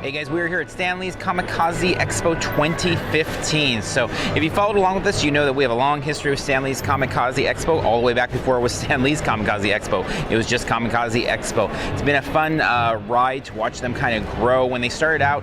Hey guys, we're here at Stanley's Comikaze Expo 2015. So if you followed along with us, you know that we have a long history with Stanley's Comikaze Expo, all the way back before it was Stanley's Comikaze Expo. It was just Comikaze Expo. It's been a fun ride to watch them kind of grow. When they started out,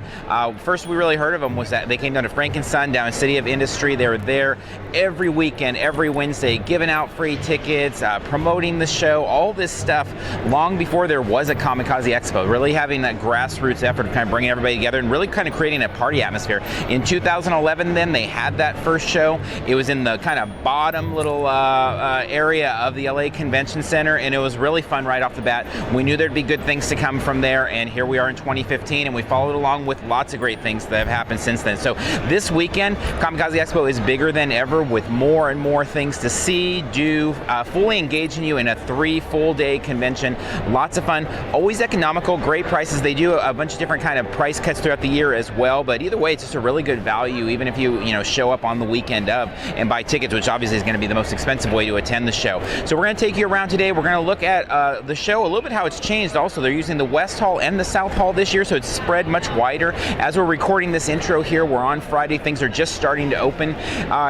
first we really heard of them was that they came down to Frankenstein, down in City of Industry. They were there every weekend, every Wednesday, giving out free tickets, promoting the show, all this stuff long before there was a Comikaze Expo. Really having that grassroots effort of kind of bringing everybody together and really kind of creating a party atmosphere. In 2011 then, they had that first show. It was in the kind of bottom little area of the LA Convention Center, and it was really fun right off the bat. We knew there'd be good things to come from there, and here we are in 2015, and we followed along with lots of great things that have happened since then. So this weekend, Comikaze Expo is bigger than ever with more and more things to see, do, fully engaging you in a 3 full-day convention. Lots of fun, always economical, great prices. They do a bunch of different kind of price cuts throughout the year as well, but either way, it's just a really good value, even if you show up on the weekend of and buy tickets, which obviously is going to be the most expensive way to attend the show. So we're going to take you around today. We're going to look at the show, a little bit how it's changed. Also, they're using the West Hall and the South Hall this year, so it's spread much wider. As we're recording this intro here, we're on Friday. Things are just starting to open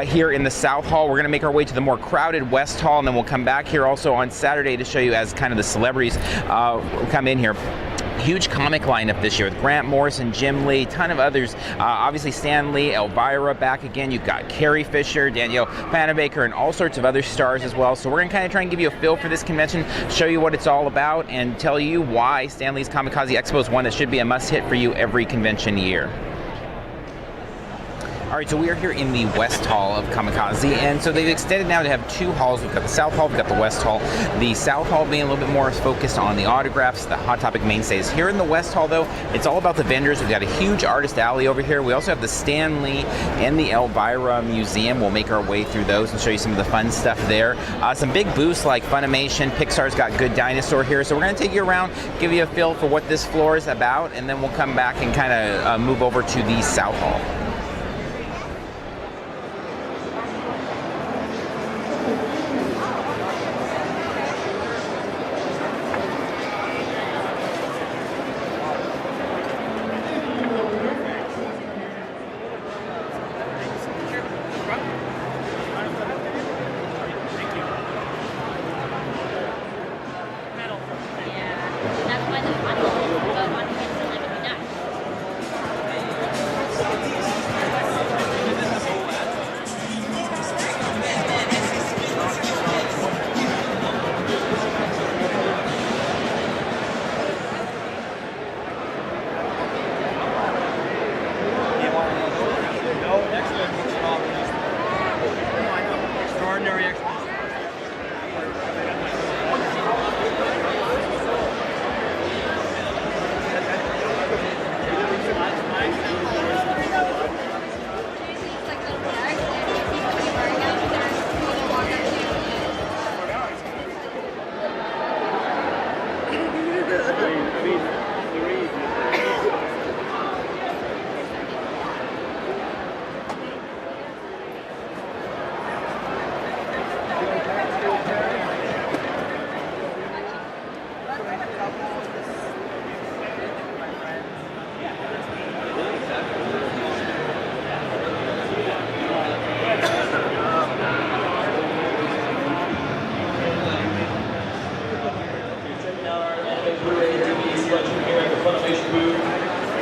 here in the South Hall. We're going to make our way to the more crowded West Hall, and then we'll come back here also on Saturday to show you as kind of the celebrities come in here. Huge comic lineup this year with Grant Morrison, Jim Lee, ton of others. Obviously Stan Lee, Elvira back again. You've got Carrie Fisher, Danielle Panabaker, and all sorts of other stars as well. So we're going to kind of try and give you a feel for this convention, show you what it's all about, and tell you why Stanley's Comikaze Expo is one that should be a must-hit for you every convention year. All right, so we are here in the West Hall of Comikaze, and so they've extended now to have 2 halls. We've got the South Hall, we've got the West Hall. The South Hall being a little bit more focused on the autographs, the Hot Topic mainstays. Here in the West Hall, though, it's all about the vendors. We've got a huge artist alley over here. We also have the Stan Lee and the Elvira Museum. We'll make our way through those and show you some of the fun stuff there. Some big booths like Funimation, Pixar's got Good Dinosaur here. So we're going to take you around, give you a feel for what this floor is about, and then we'll come back and kind of move over to the South Hall.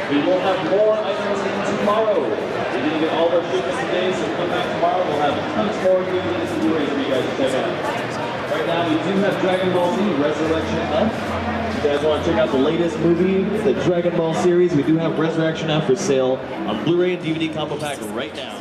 We will have more items tomorrow. We didn't get all of our shipments today, so come back tomorrow. We'll have tons more DVDs and Blu-rays for you guys to check out. Right now, we do have Dragon Ball Z Resurrection F. If you guys want to check out the latest movie, the Dragon Ball series, we do have Resurrection F for sale on Blu-ray and DVD combo pack right now.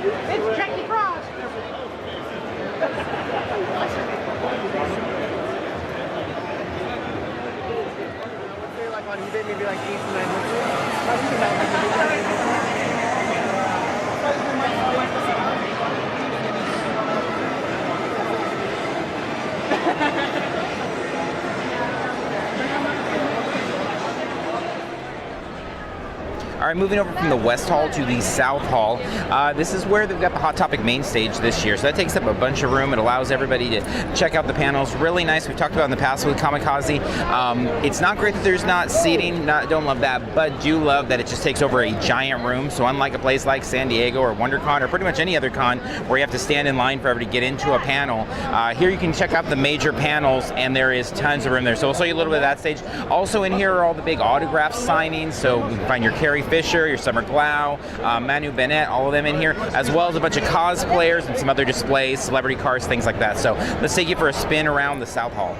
It's Jackie Frost. Like on eBay, maybe like 8 to 9 All right, moving over from the West Hall to the South Hall. This is where they've got the Hot Topic main stage this year. So that takes up a bunch of room. It allows everybody to check out the panels. Really nice. We've talked about in the past with Comikaze. It's not great that there's not seating. Don't love that, but do love that it just takes over a giant room. So unlike a place like San Diego or WonderCon or pretty much any other con where you have to stand in line forever to get into a panel, here you can check out the major panels and there is tons of room there. So we'll show you a little bit of that stage. Also in here are all the big autograph signings. So you can find your Carrie Fisher, your Summer Glau, Manu Bennett, all of them in here, as well as a bunch of cosplayers and some other displays, celebrity cars, things like that. So let's take you for a spin around the South Hall.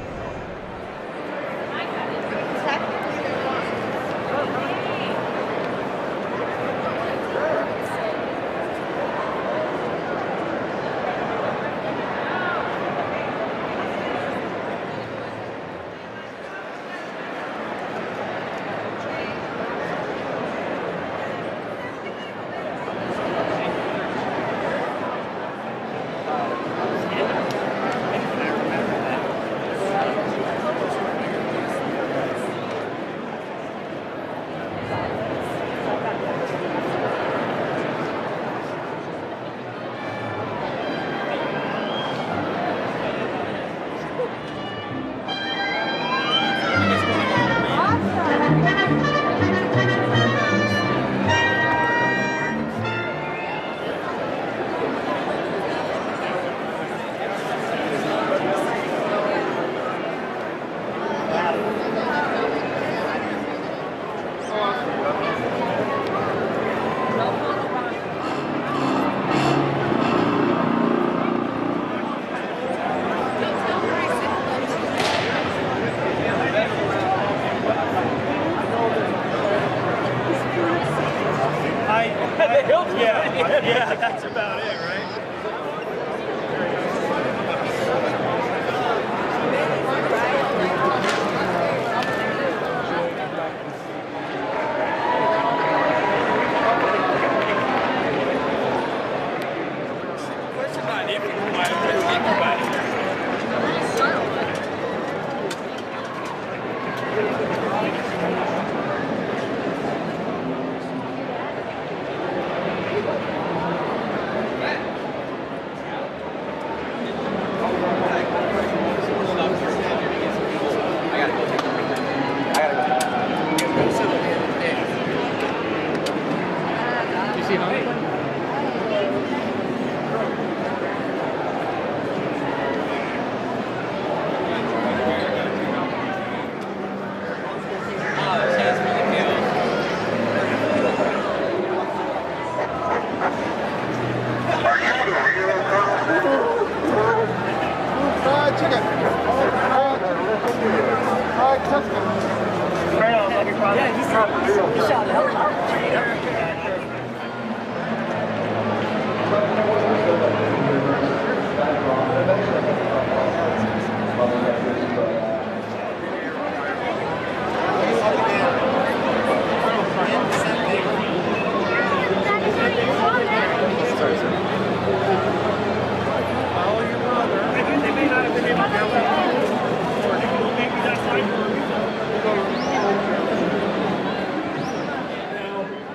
Yeah, that's about it, right? Question not if you might everybody.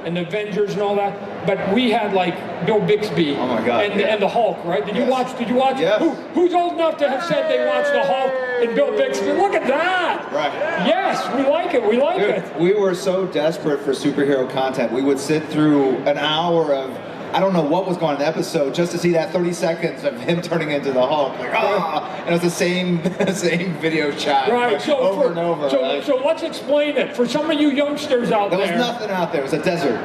And the Avengers and all that, but we had like Bill Bixby and the Hulk, right? Did you watch? Yes. Who's old enough to have said they watched the Hulk and Bill Bixby? Look at that! Right. Yes, we like it. We like it. We were so desperate for superhero content. We would sit through an hour of I don't know what was going on in the episode, just to see that 30 seconds of him turning into the Hulk, like, and it was the same video shot, Right, like, so over and over. So let's explain it. For some of you youngsters out there. There was nothing out there, it was a desert.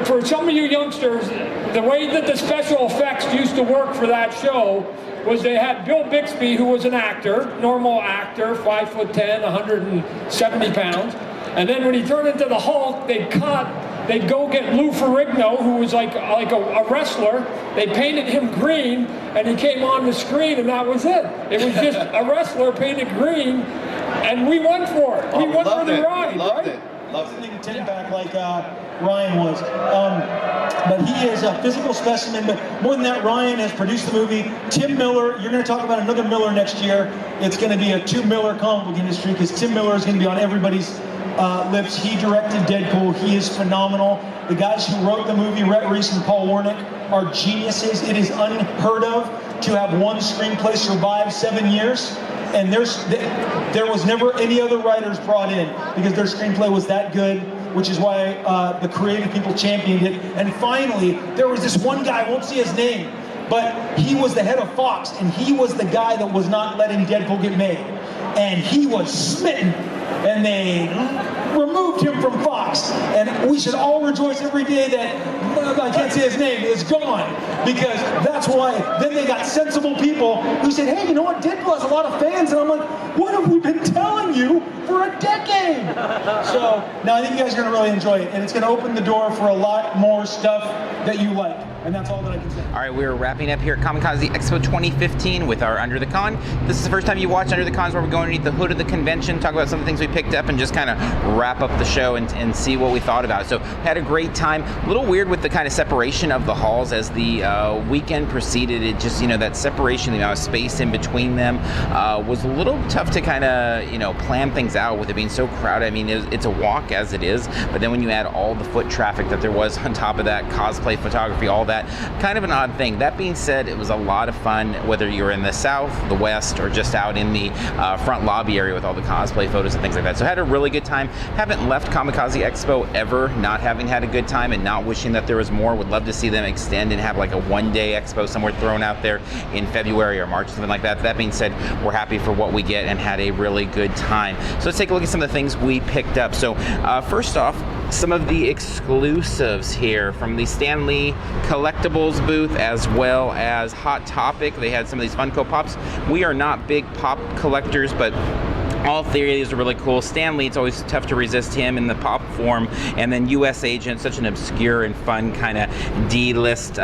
For some of you youngsters, the way that the special effects used to work for that show was they had Bill Bixby, who was an actor, normal actor, 5'10", 170 pounds. And then when he turned into the Hulk, they'd go get Lou Ferrigno, who was like a wrestler. They painted him green, and he came on the screen, and that was it. It was just a wrestler painted green, and we went for it. We went for the ride, Loved right? it. Loved it. 10 back like Ryan was. But he is a physical specimen. But more than that, Ryan has produced the movie. Tim Miller, you're going to talk about another Miller next year. It's going to be a 2 Miller comic book industry because Tim Miller is going to be on everybody's lips. He directed Deadpool. He is phenomenal. The guys who wrote the movie, Rhett Reese and Paul Wernick, are geniuses. It is unheard of to have one screenplay survive 7 years. And there was never any other writers brought in because their screenplay was that good, which is why the creative people championed it. And finally, there was this one guy, I won't say his name, but he was the head of Fox, and he was the guy that was not letting Deadpool get made. And he was smitten, and they removed him from Fox. And we should all rejoice every day that, I can't say his name, is gone. Because that's why then they got sensible people who said, hey, you know what, Deadpool has a lot of fans. And I'm like, what have we been telling you for a decade? So, now I think you guys are going to really enjoy it. And it's going to open the door for a lot more stuff that you like. And that's all that I can say. All right, we're wrapping up here at Comikaze Expo 2015 with our Under the Con. This is the first time you watch Under the Cons, where we're going underneath the hood of the convention, talk about some of the things we picked up, and just kind of wrap up the show and see what we thought about it. So, had a great time. A little weird with the kind of separation of the halls as the weekend proceeded. It just, that separation, the amount of space in between them was a little tough to kind of, plan things out with it being so crowded. I mean, it's a walk as it is, but then when you add all the foot traffic that there was on top of that, cosplay, photography, all that, kind of an odd thing. That being said, it was a lot of fun, whether you're in the south, the west, or just out in the front lobby area with all the cosplay photos and things like that. So had a really good time. Haven't left Comikaze Expo ever not having had a good time and not wishing that there was more. Would love to see them extend and have like a one-day expo somewhere thrown out there in February or March, something like that. That being said, we're happy for what we get and had a really good time. So let's take a look at some of the things we picked up. So first off, some of the exclusives here from the Stan Lee Collectibles booth, as well as Hot Topic. They had some of these Funko Pops. We are not big pop collectors, but all three of these are really cool. Stan Lee, it's always tough to resist him in the pop form. And then U.S. Agent, such an obscure and fun kind of D-list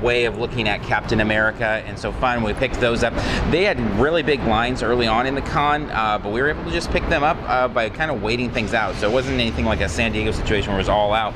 way of looking at Captain America, and so fun. We picked those up. They had really big lines early on in the con, but we were able to just pick them up by kind of waiting things out. So it wasn't anything like a San Diego situation where it was all out.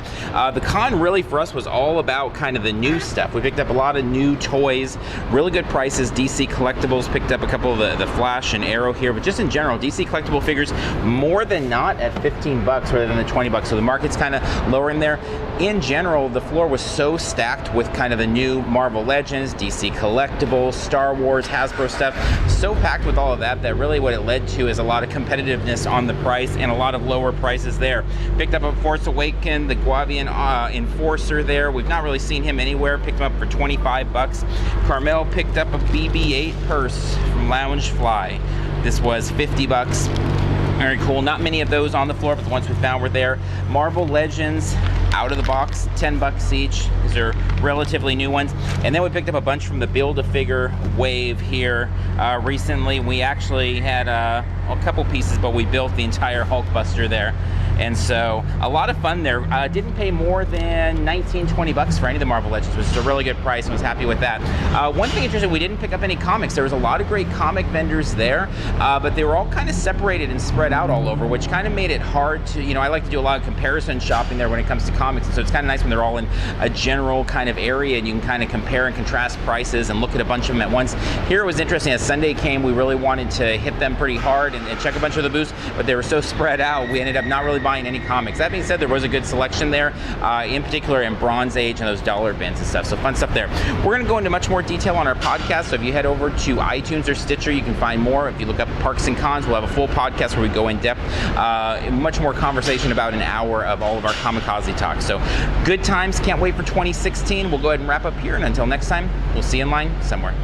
The con really for us was all about kind of the new stuff. We picked up a lot of new toys, really good prices. DC Collectibles picked up a couple of the Flash and Arrow here, but just in general, DC collectible figures more than not at $15 rather than the $20. So the market's kind of lower in there. In general, the floor was so stacked with kind of the new Marvel Legends, DC Collectibles, Star Wars, Hasbro stuff, so packed with all of that that really what it led to is a lot of competitiveness on the price and a lot of lower prices there. Picked up a Force Awaken, the Guavian Enforcer there. We've not really seen him anywhere. Picked him up for $25. Carmel picked up a BB-8 purse from Loungefly. This was $50. Very cool. Not many of those on the floor, but the ones we found were there. Marvel Legends, out of the box, $10 each. These are relatively new ones. And then we picked up a bunch from the Build-A-Figure wave here recently. We actually had a couple pieces, but we built the entire Hulkbuster there. And so a lot of fun there. Didn't pay more than $19, $20 for any of the Marvel Legends, which is a really good price, and was happy with that. One thing interesting, we didn't pick up any comics. There was a lot of great comic vendors there, but they were all kind of separated and spread out all over, which kind of made it hard to, I like to do a lot of comparison shopping there when it comes to comics, and so it's kind of nice when they're all in a general kind of area and you can kind of compare and contrast prices and look at a bunch of them at once. Here it was interesting, as Sunday came, we really wanted to hit them pretty hard and check a bunch of the booths, but they were so spread out, we ended up not really buying any comics. That being said, there was a good selection there, in particular in Bronze Age and those dollar bins and stuff. So fun stuff there. We're going to go into much more detail on our podcast. So if you head over to iTunes or Stitcher, you can find more. If you look up Parks and Cons, we'll have a full podcast where we go in depth, much more conversation, about an hour of all of our Comikaze talk. So good times. Can't wait for 2016. We'll go ahead and wrap up here. And until next time, we'll see you in line somewhere.